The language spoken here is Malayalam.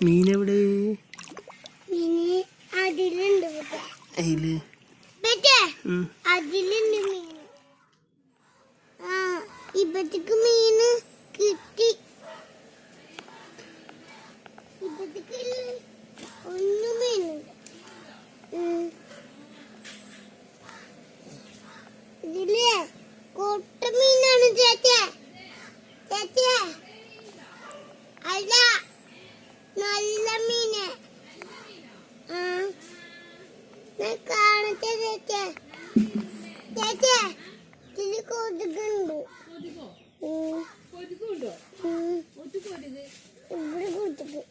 മീനെവിടെ? അതിലുണ്ട് മീൻ. ഇപ്പത്തേക്ക് മീന് കിട്ടി. ഇപ്പത്തേക്ക് ഒന്നും മീനുണ്ട്. ഇതില് കൊട്ട മീനാണ് ചേച്ചേ. ചേച്ചേ അല്ല, നല്ല മീന്. കാണട്ടെ ചേച്ചേ. ചേച്ചേ ഇതില് കൊതുകുണ്ട്. ഇവിടെ കൊതുക്.